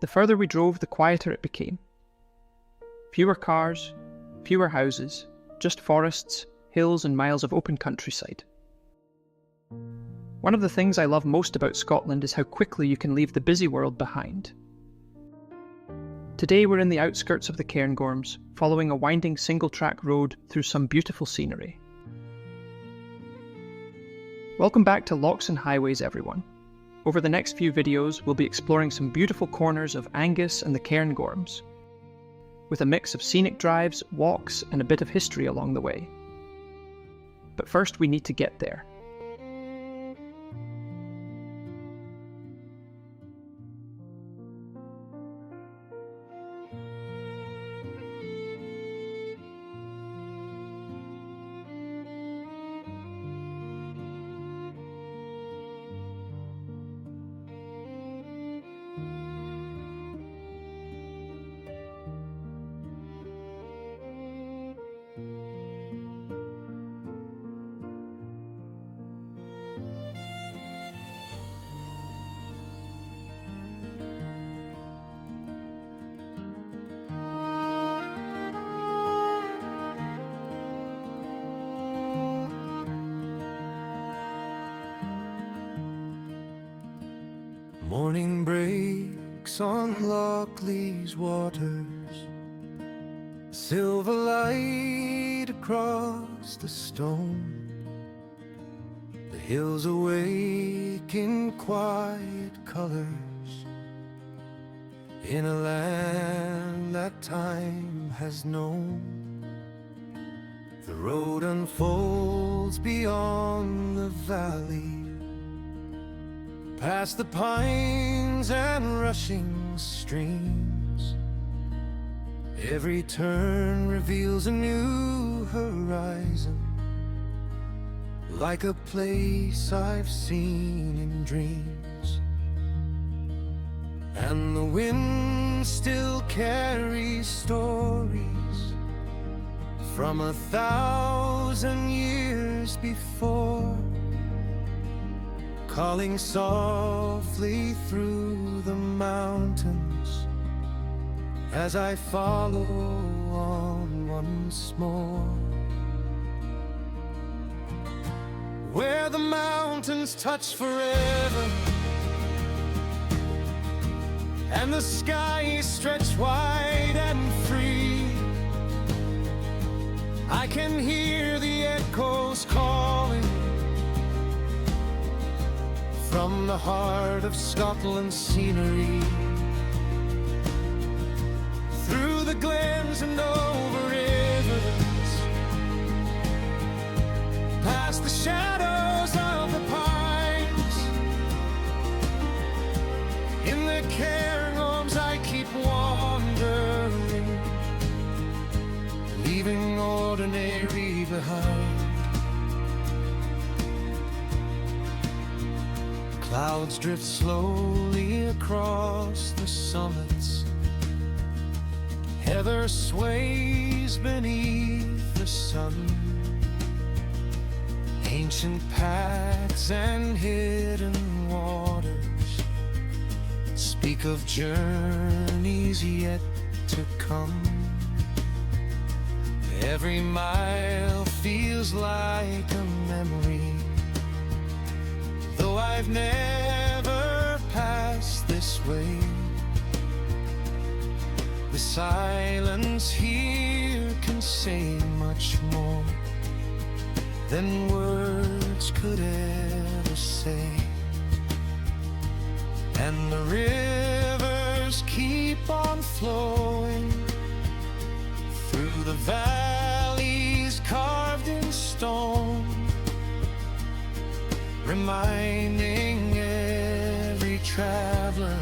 the further we drove, the quieter it became. Fewer cars, fewer houses, just forests, hills and miles of open countryside. One of the things I love most about Scotland is how quickly you can leave the busy world behind. Today we're in the outskirts of the Cairngorms, following a winding single-track road through some beautiful scenery. Welcome back to Lochs and Highways, everyone. Over the next few videos, we'll be exploring some beautiful corners of Angus and the Cairngorms, with a mix of scenic drives, walks, and a bit of history along the way. But first we need to get there. Morning breaks on Loch's waters, silver light across the stone. The hills awake in quiet colors, in a land that time has known. The road unfolds beyond the valley, past the pines and rushing streams. Every turn reveals a new horizon, like a place I've seen in dreams. And the wind still carries stories from 1,000 years before, calling softly through the mountains as I follow on once more. Where the mountains touch forever and the skies stretch wide and free, I can hear the echoes calling from the heart of Scotland's scenery. Through the glens and over rivers, past the shadows of the pines, in the Cairngorms I keep wandering, leaving ordinary behind. Clouds drift slowly across the summits, heather sways beneath the sun. Ancient paths and hidden waters speak of journeys yet to come. Every mile feels like a memory, though I've never passed this way. The silence here can say much more than words could ever say. And the rivers keep on flowing through the valleys carved in stone, reminding every traveler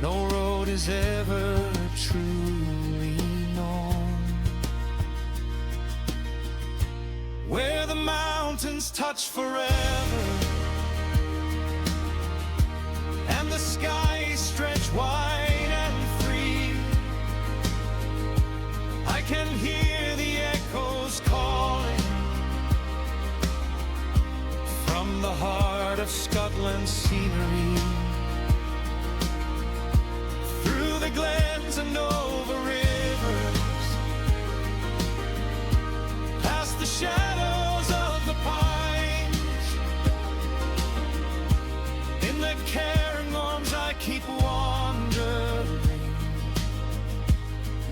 no road is ever truly known. Where the mountains touch forever and the skies stretch wide and free, I can hear the echoes calling from the heart of Scotland's scenery. Cairngorms I keep wandering,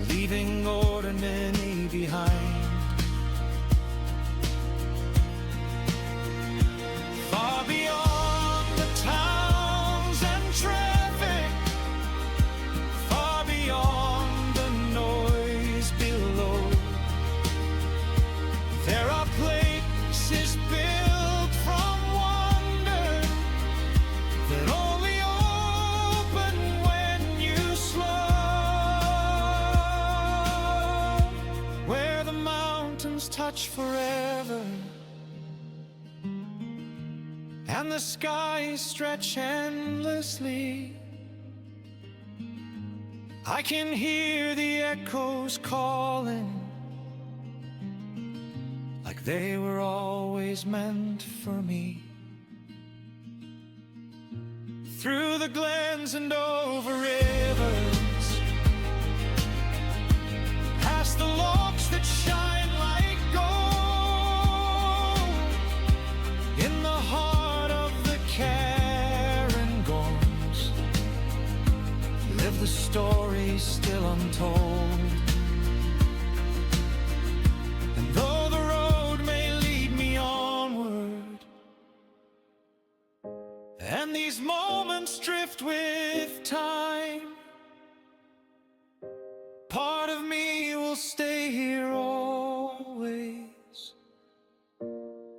leaving ordinary behind. Far beyond the towns and traffic, far beyond the noise below, there are places built from wonder that only open when you slow, where the mountains touch forever and the skies stretch endlessly. I can hear the echoes calling, like they were always meant for me. Through the glens and over rivers, past the lochs that shine like gold, in the heart of the Cairngorms live the stories still untold. And though the road may lead me onward, and these moments drift with time, part of me will stay here always,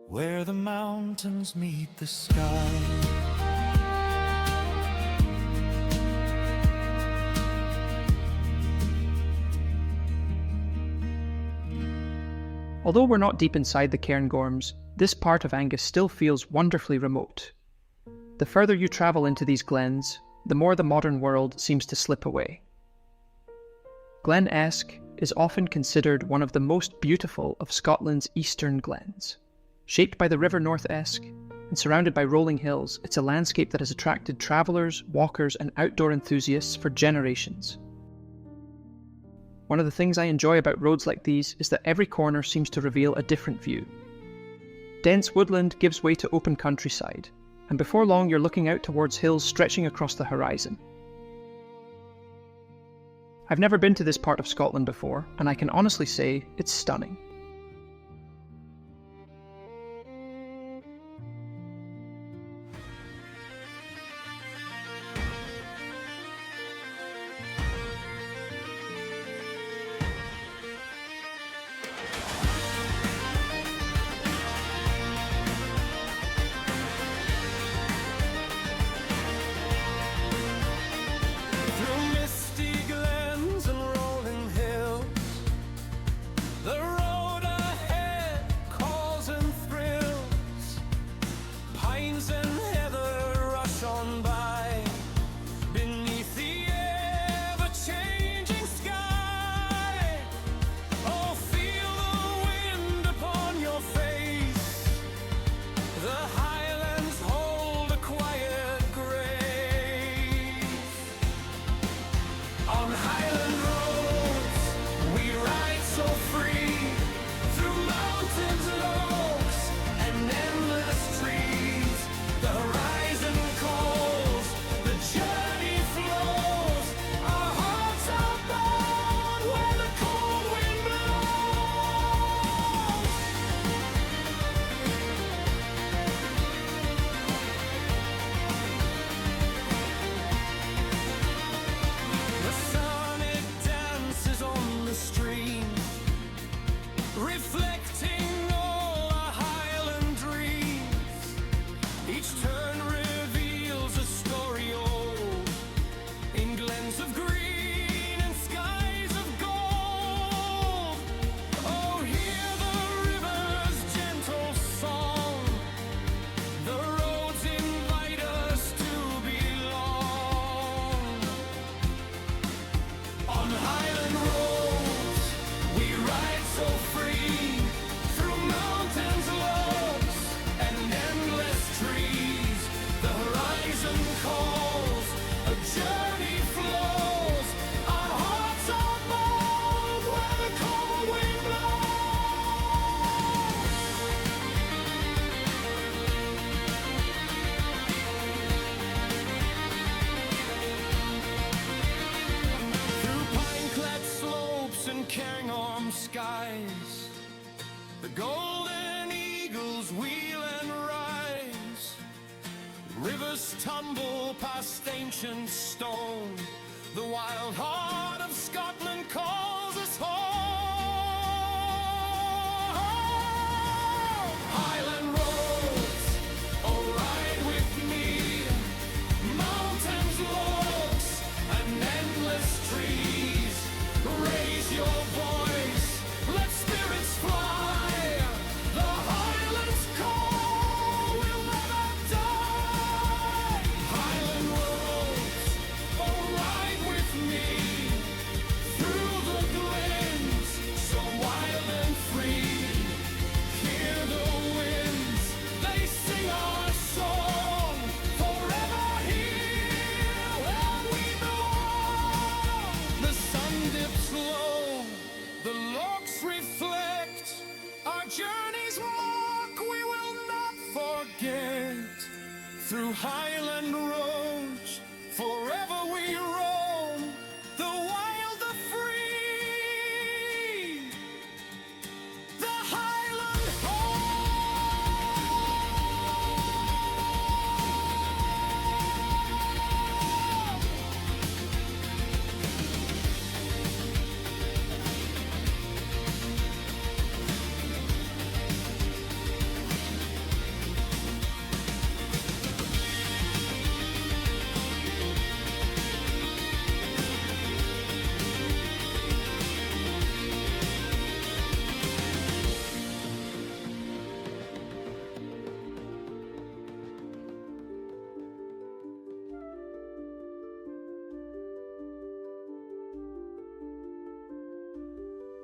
where the mountains meet the sky. Although we're not deep inside the Cairngorms, this part of Angus still feels wonderfully remote. The further you travel into these glens, the more the modern world seems to slip away. Glen Esk is often considered one of the most beautiful of Scotland's eastern glens. Shaped by the River North Esk and surrounded by rolling hills, it's a landscape that has attracted travellers, walkers and outdoor enthusiasts for generations. One of the things I enjoy about roads like these is that every corner seems to reveal a different view. Dense woodland gives way to open countryside, and before long you're looking out towards hills stretching across the horizon. I've never been to this part of Scotland before, and I can honestly say it's stunning. Through misty glens and rolling hills, the road stumble past ancient stone. The wild heart of Scotland calls us home. Highland roads, oh ride with me. Mountains, lochs, and endless trees. Raise your voice, let spirits fly. The Highlands call will never die. Highland roads, oh ride with me. Through the glens, so wild and free. Hear the winds, they sing our song. Forever here where we belong. The sun dips low, the lochs reflect our journey's mark we will not forget. Through Highland roads, forever we roam, the wild, the free, the Highland home.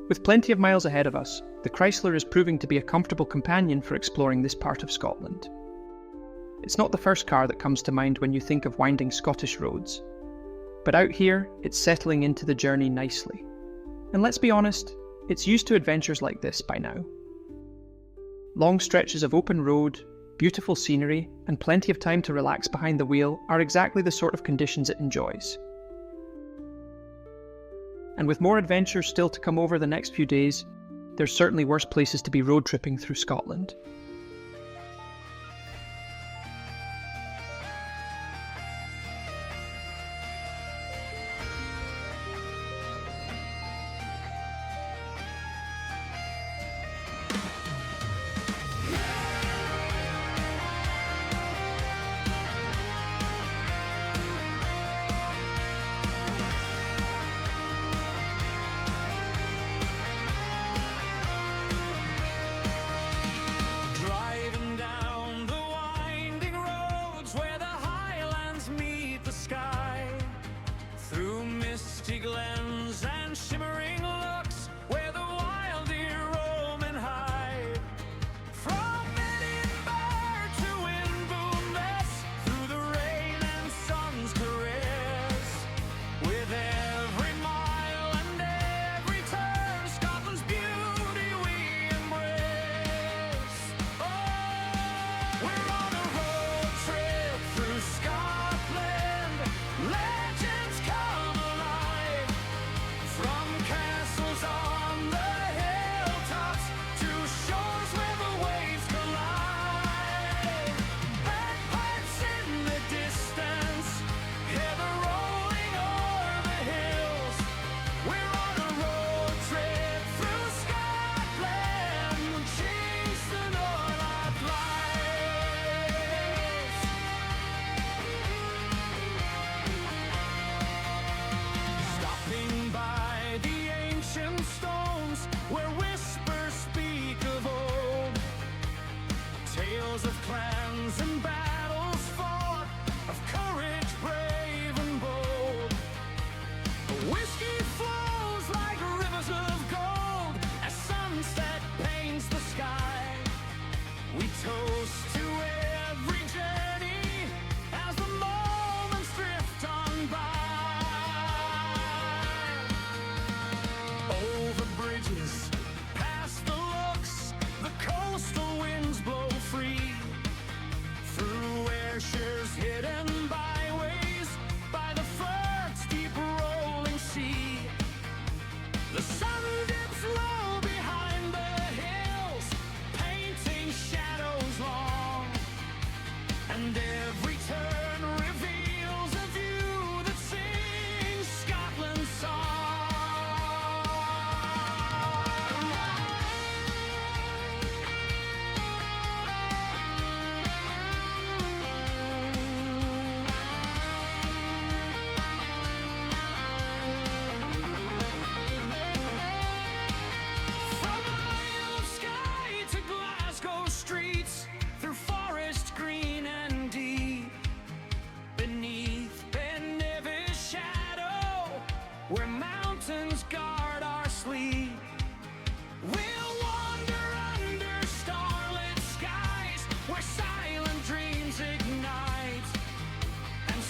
With plenty of miles ahead of us, the Chrysler is proving to be a comfortable companion for exploring this part of Scotland. It's not the first car that comes to mind when you think of winding Scottish roads, but out here, it's settling into the journey nicely. And let's be honest, it's used to adventures like this by now. Long stretches of open road, beautiful scenery, and plenty of time to relax behind the wheel are exactly the sort of conditions it enjoys. And with more adventures still to come over the next few days, there's certainly worse places to be road tripping through Scotland.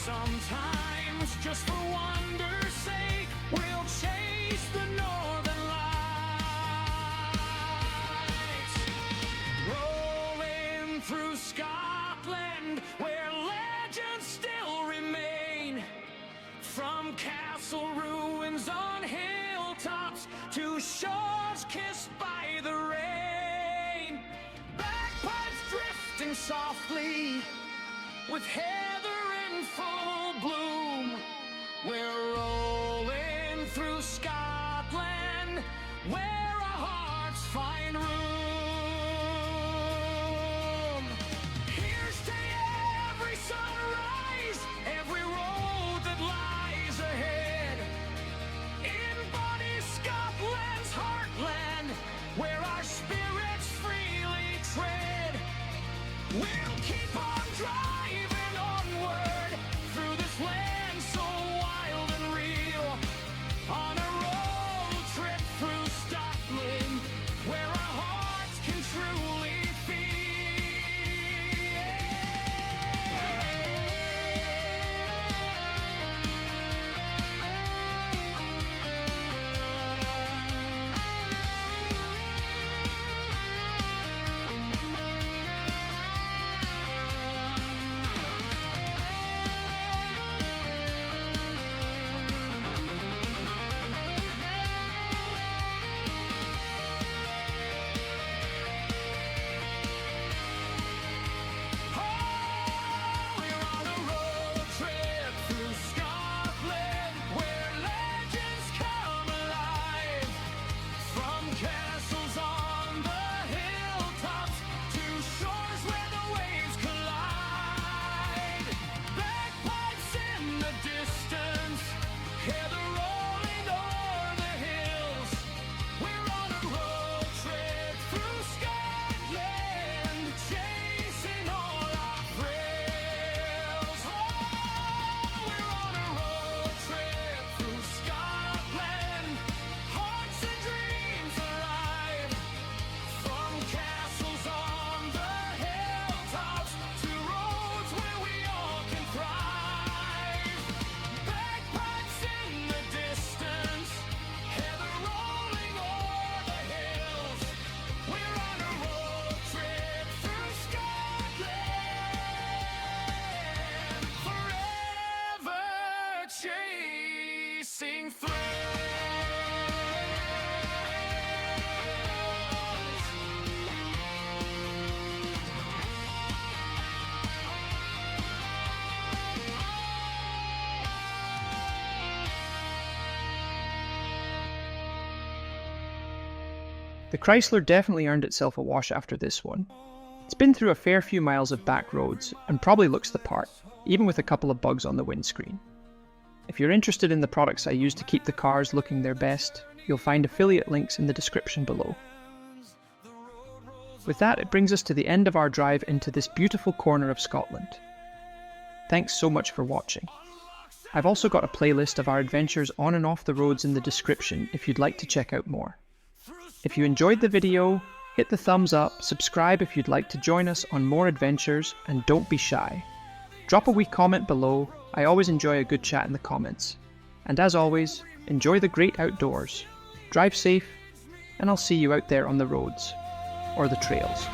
Sometimes, just for wonder's sake, we'll chase the northern lights. Rolling through Scotland, where legends still remain. From castle ruins on hilltops to shores kissed by the rain. Bagpipes drifting softly with heather in full bloom. We're rolling through Scotland, where our hearts find room. Here's to every sunrise, every road that lies ahead. Embody Scotland's heartland, where our spirits freely tread. We'll keep on driving onward through this land so wild and real, on a road trip through Scotland, where our hearts can truly chasing through. The Chrysler definitely earned itself a wash after this one. It's been through a fair few miles of back roads and probably looks the part, even with a couple of bugs on the windscreen. If you're interested in the products I use to keep the cars looking their best, you'll find affiliate links in the description below. With that, it brings us to the end of our drive into this beautiful corner of Scotland. Thanks so much for watching. I've also got a playlist of our adventures on and off the roads in the description if you'd like to check out more. If you enjoyed the video, hit the thumbs up, subscribe if you'd like to join us on more adventures, and don't be shy. Drop a wee comment below, I always enjoy a good chat in the comments. And as always, enjoy the great outdoors, drive safe, and I'll see you out there on the roads, or the trails.